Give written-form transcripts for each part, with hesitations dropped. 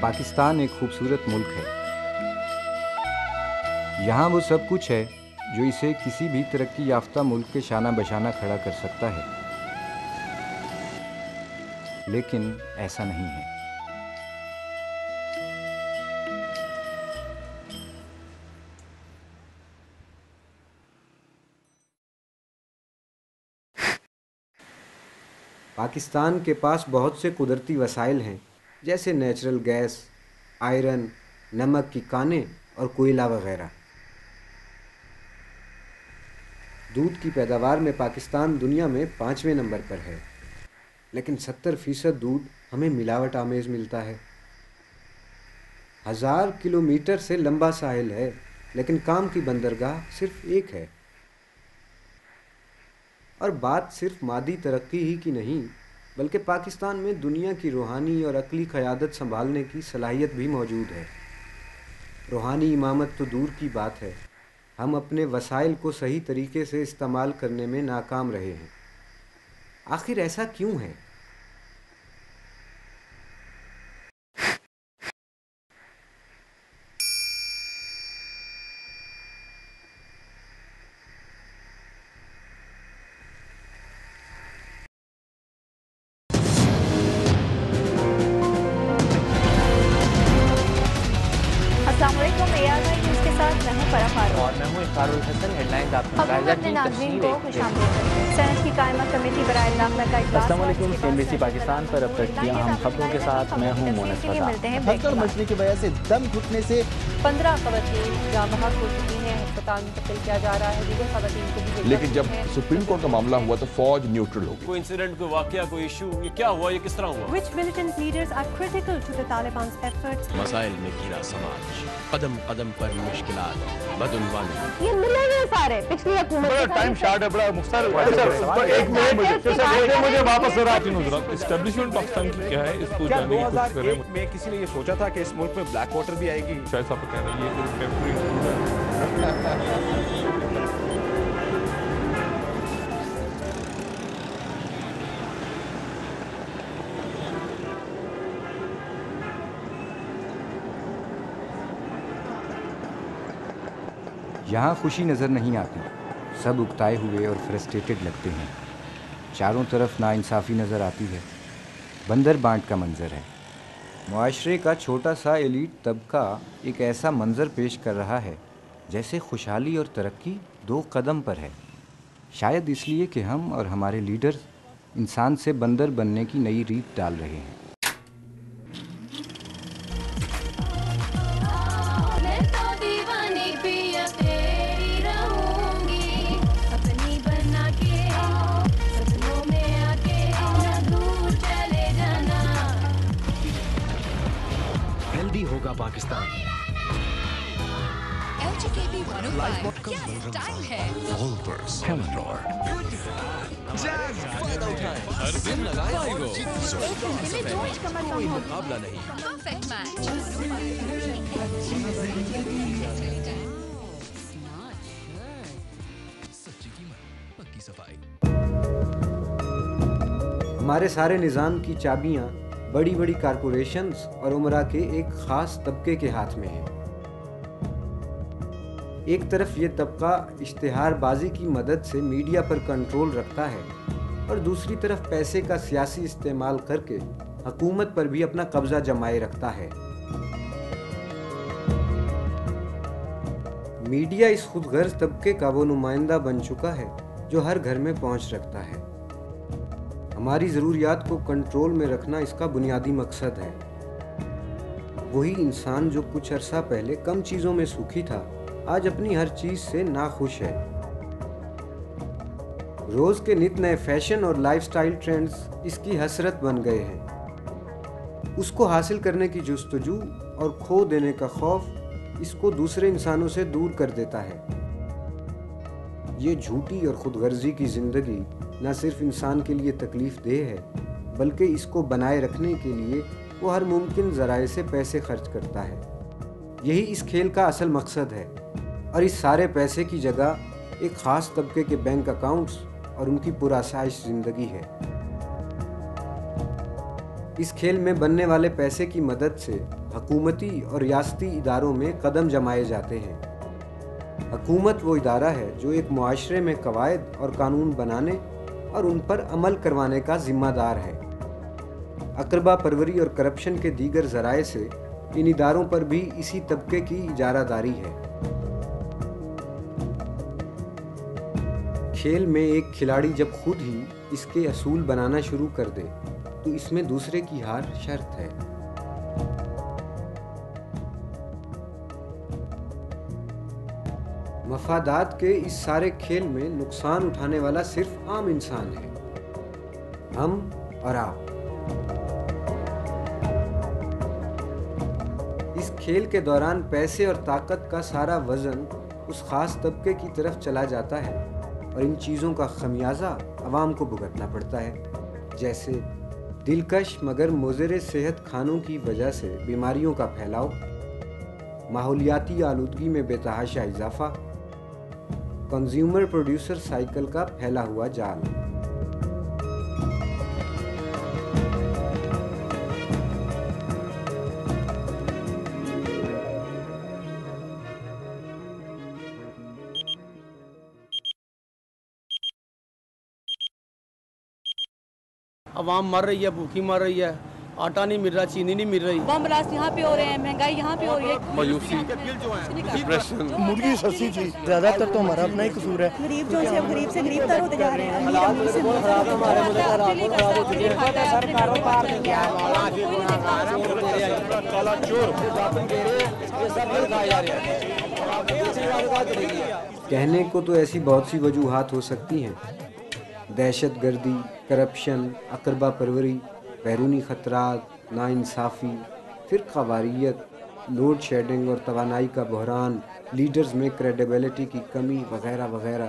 پاکستان ایک خوبصورت ملک ہے۔ یہاں وہ سب کچھ ہے جو اسے کسی بھی ترقی یافتہ ملک کے شانہ بشانہ کھڑا کر سکتا ہے، لیکن ایسا نہیں ہے۔ پاکستان کے پاس بہت سے قدرتی وسائل ہیں، جیسے نیچرل گیس، آئرن، نمک کی کانیں اور کوئلہ وغیرہ۔ دودھ کی پیداوار میں پاکستان دنیا میں 5ویں نمبر پر ہے، لیکن 70% دودھ ہمیں ملاوٹ آمیز ملتا ہے۔ 1000 کلومیٹر سے لمبا ساحل ہے، لیکن کام کی بندرگاہ صرف ایک ہے۔ اور بات صرف مادی ترقی ہی کی نہیں، بلکہ پاکستان میں دنیا کی روحانی اور عقلی قیادت سنبھالنے کی صلاحیت بھی موجود ہے۔ روحانی امامت تو دور کی بات ہے، ہم اپنے وسائل کو صحیح طریقے سے استعمال کرنے میں ناکام رہے ہیں۔ آخر ایسا کیوں ہے؟ السلام علیکم، نیوز کے ساتھ میں ہوں فرح فاروق اور میں ہوں اقرار الحسن۔ ہیڈ لائنز آپ کو خبروں میں اپنے ناظرین کو خوش آمدید۔ سینٹ کی قائمہ کمیٹی برائے داخلہ کا اجلاس۔ السلام علیکم، CNBC پاکستان پر اب تک کی اہم خبروں کے ساتھ میں ہوں مونس فضا۔ ہڑتال مچنے کی وجہ سے دم گھٹنے سے 15 خواتین جاں بحق ہو چکی ہیں، ہسپتال منتقل کیا جا رہا ہے، دیگر خواتین کو بھی۔ لیکن جب سپریم کورٹ کا معاملہ ہوا تو فوج نیوٹرل ہو گئی۔ کوئی انسیڈنٹ، کوئی واقعہ، کوئی ایشو، یہ کیا ہوا، یہ کس طرح ہوا؟ Which militant leaders are critical to the Taliban's efforts? مسائل میں گھرا سماج، قدم قدم پر مشکلات، بدعنوانی۔ یہ ملے گئے سارے پچھلی حکومت بڑا ٹائم شارٹ ہے، بڑا مختصر ایک مجھے واپس ذرا اسٹیبلشمنٹ پاکستان کی کیا ہے، اس کو کیا جاننے کی کوشش کریں۔ 2001 میں کسی نے یہ سوچا تھا کہ اس ملک میں بلیک واٹر بھی آئے گی؟ شاید صاحب کہہ رہے ہیں یہ ٹیمپرری یہاں خوشی نظر نہیں آتی، سب اکتائے ہوئے اور فرسٹریٹڈ لگتے ہیں۔ چاروں طرف ناانصافی نظر آتی ہے، بندر بانٹ کا منظر ہے۔ معاشرے کا چھوٹا سا ایلیٹ طبقہ ایک ایسا منظر پیش کر رہا ہے جیسے خوشحالی اور ترقی 2 قدم پر ہے، شاید اس لیے کہ ہم اور ہمارے لیڈرز انسان سے بندر بننے کی نئی ریت ڈال رہے ہیں۔ ہیلدی ہوگا پاکستان۔ کوئی مقابلہ نہیں۔ ہمارے سارے نظام کی چابیاں بڑی بڑی کارپوریشنز اور عمرا کے ایک خاص طبقے کے ہاتھ میں ہیں۔ ایک طرف یہ طبقہ اشتہار بازی کی مدد سے میڈیا پر کنٹرول رکھتا ہے، اور دوسری طرف پیسے کا سیاسی استعمال کر کے حکومت پر بھی اپنا قبضہ جمائے رکھتا ہے۔ میڈیا اس خود غرض طبقے کا وہ نمائندہ بن چکا ہے جو ہر گھر میں پہنچ رکھتا ہے۔ ہماری ضروریات کو کنٹرول میں رکھنا اس کا بنیادی مقصد ہے۔ وہی انسان جو کچھ عرصہ پہلے کم چیزوں میں سکھی تھا، آج اپنی ہر چیز سے ناخوش ہے۔ روز کے نت نئے فیشن اور لائف سٹائل ٹرینڈز اس کی حسرت بن گئے ہیں۔ اس کو حاصل کرنے کی جستجو اور کھو دینے کا خوف اس کو دوسرے انسانوں سے دور کر دیتا ہے۔ یہ جھوٹی اور خود غرضی کی زندگی نہ صرف انسان کے لیے تکلیف دہ ہے، بلکہ اس کو بنائے رکھنے کے لیے وہ ہر ممکن ذرائع سے پیسے خرچ کرتا ہے۔ یہی اس کھیل کا اصل مقصد ہے، اور اس سارے پیسے کی جگہ ایک خاص طبقے کے بینک اکاؤنٹس اور ان کی پرآسائش زندگی ہے۔ اس کھیل میں بننے والے پیسے کی مدد سے حکومتی اور ریاستی اداروں میں قدم جمائے جاتے ہیں۔ حکومت وہ ادارہ ہے جو ایک معاشرے میں قواعد اور قانون بنانے اور ان پر عمل کروانے کا ذمہ دار ہے۔ اقربا پروری اور کرپشن کے دیگر ذرائع سے ان اداروں پر بھی اسی طبقے کی اجارہ داری ہے۔ کھیل میں ایک کھلاڑی جب خود ہی اس کے اصول بنانا شروع کر دے تو اس میں دوسرے کی ہار شرط ہے۔ مفادات کے اس سارے کھیل میں نقصان اٹھانے والا صرف عام انسان ہے، ہم اور آپ۔ اس کھیل کے دوران پیسے اور طاقت کا سارا وزن اس خاص طبقے کی طرف چلا جاتا ہے اور ان چیزوں کا خمیازہ عوام کو بھگتنا پڑتا ہے، جیسے دلکش مگر مضر صحت کھانوں کی وجہ سے بیماریوں کا پھیلاؤ، ماحولیاتی آلودگی میں بے تحاشا اضافہ، کنزیومر پروڈیوسر سائیکل کا پھیلا ہوا جال۔ عوام مر رہی ہے، بھوکی مر رہی ہے، آٹا نہیں مل رہا، چینی نہیں مل رہی، بم بلاسٹ یہاں پہ ہو رہے ہیں، مہنگائی یہاں پہ ہو رہی ہے، مایوسی، ڈپریشن، مرغی سستی چیز زیادہ تر تو ہمارا اپنا ہی قصور ہے۔ غریب جو ہے غریب سے غریب تر ہوتے جا رہے ہیں، امیر امیر سے کہنے کو تو ایسی بہت سی وجوہات ہو سکتی ہیں، دہشت گردی، کرپشن، اقربا پروری، بیرونی خطرات، ناانصافی، فرقہ واریت، لوڈ شیڈنگ اور توانائی کا بحران، لیڈرز میں کریڈیبلٹی کی کمی وغیرہ وغیرہ۔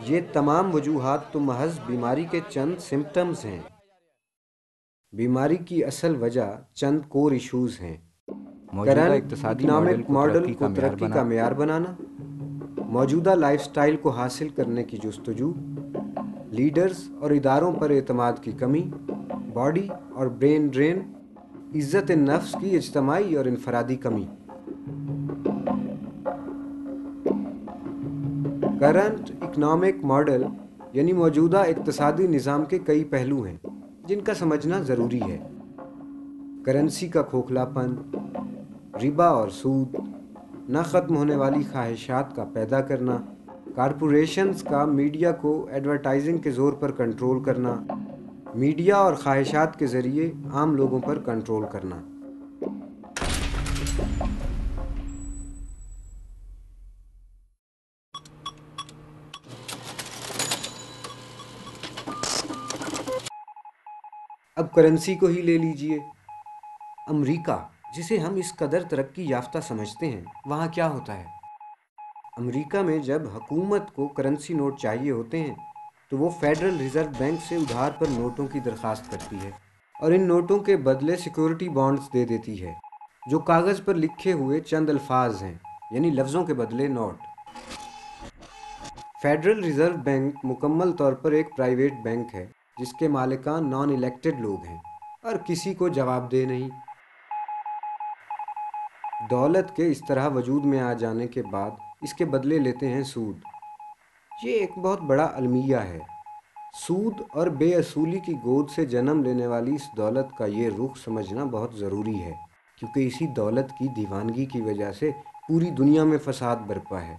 یہ تمام وجوہات تو محض بیماری کے چند سمپٹمز ہیں۔ بیماری کی اصل وجہ چند کور ایشوز ہیں۔ کرنٹ اکنامک ماڈل کو ترقی کا معیار بنانا، موجودہ لائف سٹائل کو حاصل کرنے کی جستجو، لیڈرز اور اداروں پر اعتماد کی کمی، باڈی اور برین ڈرین، عزت نفس کی اجتماعی اور انفرادی کمی۔ کرنٹ اکنامک ماڈل یعنی موجودہ اقتصادی نظام کے کئی پہلو ہیں جن کا سمجھنا ضروری ہے۔ کرنسی کا کھوکھلا پن، ربا اور سود، نہ ختم ہونے والی خواہشات کا پیدا کرنا، کارپوریشنز کا میڈیا کو ایڈورٹائزنگ کے زور پر کنٹرول کرنا، میڈیا اور خواہشات کے ذریعے عام لوگوں پر کنٹرول کرنا۔ اب کرنسی کو ہی لے لیجئے۔ امریکہ جسے ہم اس قدر ترقی یافتہ سمجھتے ہیں، وہاں کیا ہوتا ہے؟ امریکہ میں جب حکومت کو کرنسی نوٹ چاہیے ہوتے ہیں تو وہ فیڈرل ریزرو بینک سے ادھار پر نوٹوں کی درخواست کرتی ہے اور ان نوٹوں کے بدلے سیکیورٹی بانڈز دے دیتی ہے جو کاغذ پر لکھے ہوئے چند الفاظ ہیں، یعنی لفظوں کے بدلے نوٹ۔ فیڈرل ریزرو بینک مکمل طور پر ایک پرائیویٹ بینک ہے جس کے مالکان نان الیکٹڈ لوگ ہیں اور کسی کو جواب دہ نہیں۔ دولت کے اس طرح وجود میں آ جانے کے بعد اس کے بدلے لیتے ہیں سود۔ یہ ایک بہت بڑا المیہ ہے۔ سود اور بے اصولی کی گود سے جنم لینے والی اس دولت کا یہ رخ سمجھنا بہت ضروری ہے، کیونکہ اسی دولت کی دیوانگی کی وجہ سے پوری دنیا میں فساد برپا ہے۔